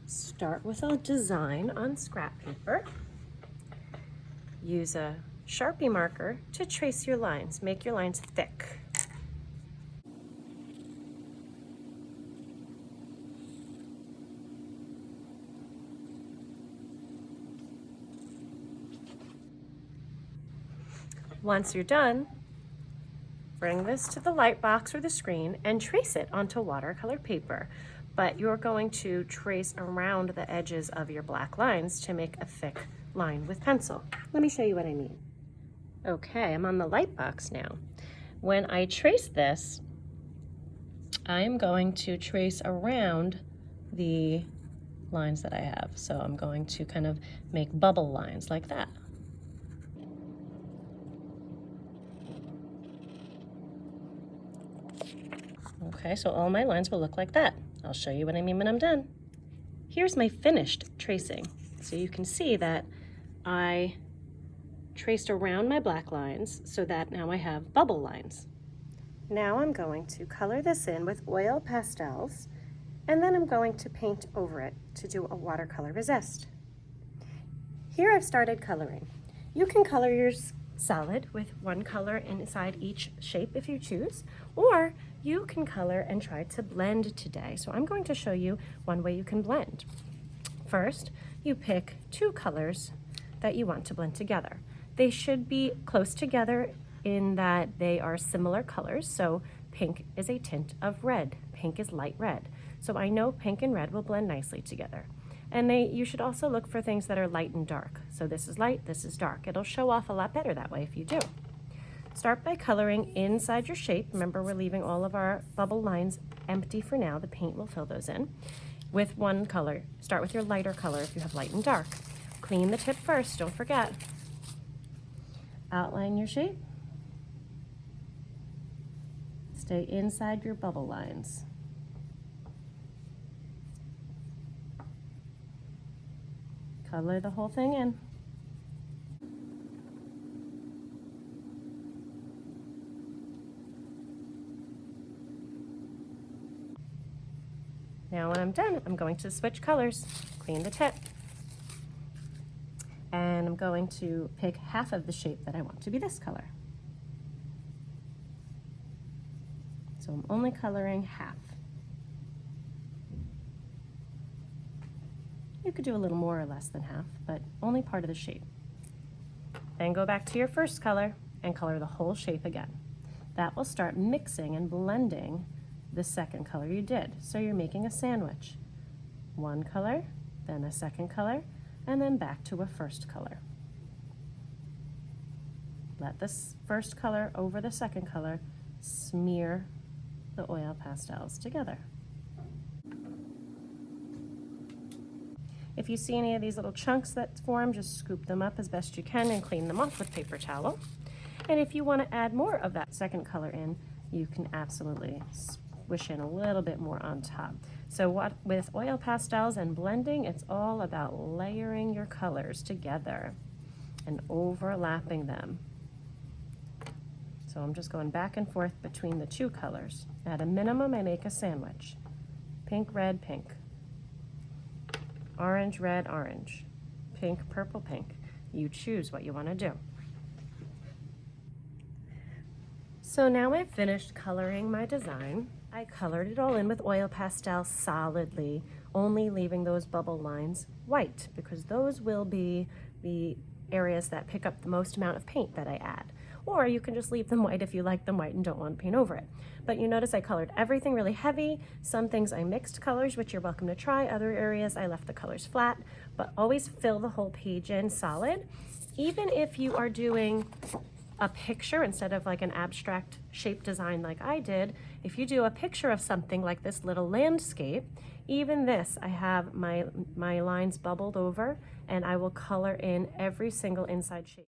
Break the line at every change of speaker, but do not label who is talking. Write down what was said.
Start with a design on scrap paper. Use a Sharpie marker to trace your lines. Make your lines thick. Once you're done, bring this to the light box or the screen and trace it onto watercolor paper. But you're going to trace around the edges of your black lines to make a thick line with pencil. Let me show you what I mean. Okay, I'm on the light box now. When I trace this, I'm going to trace around the lines that I have. So I'm going to kind of make bubble lines like that. Okay, so all my lines will look like that. I'll show you what I mean when I'm done. Here's my finished tracing. So you can see that I traced around my black lines so that now I have bubble lines. Now I'm going to color this in with oil pastels, and then I'm going to paint over it to do a watercolor resist. Here I've started coloring. You can color yours solid with one color inside each shape if you choose, or you can color and try to blend today. So I'm going to show you one way you can blend. First, you pick two colors that you want to blend together. They should be close together in that they are similar colors. So pink is a tint of red. Pink is light red. So I know pink and red will blend nicely together. And you should also look for things that are light and dark. So this is light, this is dark. It'll show off a lot better that way if you do. Start by coloring inside your shape. Remember, we're leaving all of our bubble lines empty for now. The paint will fill those in with one color. Start with your lighter color if you have light and dark. Clean the tip first, don't forget. Outline your shape. Stay inside your bubble lines. Color the whole thing in. Now when I'm done, I'm going to switch colors, clean the tip, and I'm going to pick half of the shape that I want to be this color. So I'm only coloring half. You could do a little more or less than half, but only part of the shape. Then go back to your first color and color the whole shape again. That will start mixing and blending the second color you did. So you're making a sandwich. One color, then a second color, and then back to a first color. Let this first color over the second color smear the oil pastels together. If you see any of these little chunks that form, just scoop them up as best you can and clean them off with paper towel. And if you want to add more of that second color in, you can absolutely swish in a little bit more on top. So with oil pastels and blending, it's all about layering your colors together and overlapping them. So I'm just going back and forth between the two colors. At a minimum, I make a sandwich. Pink, red, pink. Orange, red, orange. Pink, purple, pink. You choose what you want to do. So now I've finished coloring my design. I colored it all in with oil pastel solidly, only leaving those bubble lines white because those will be the areas that pick up the most amount of paint that I add. Or you can just leave them white if you like them white and don't want to paint over it. But you notice I colored everything really heavy. Some things I mixed colors, which you're welcome to try. Other areas I left the colors flat, but always fill the whole page in solid. Even if you are doing a picture instead of like an abstract shape design like I did, if you do a picture of something like this little landscape, even this, I have my lines bubbled over and I will color in every single inside shape.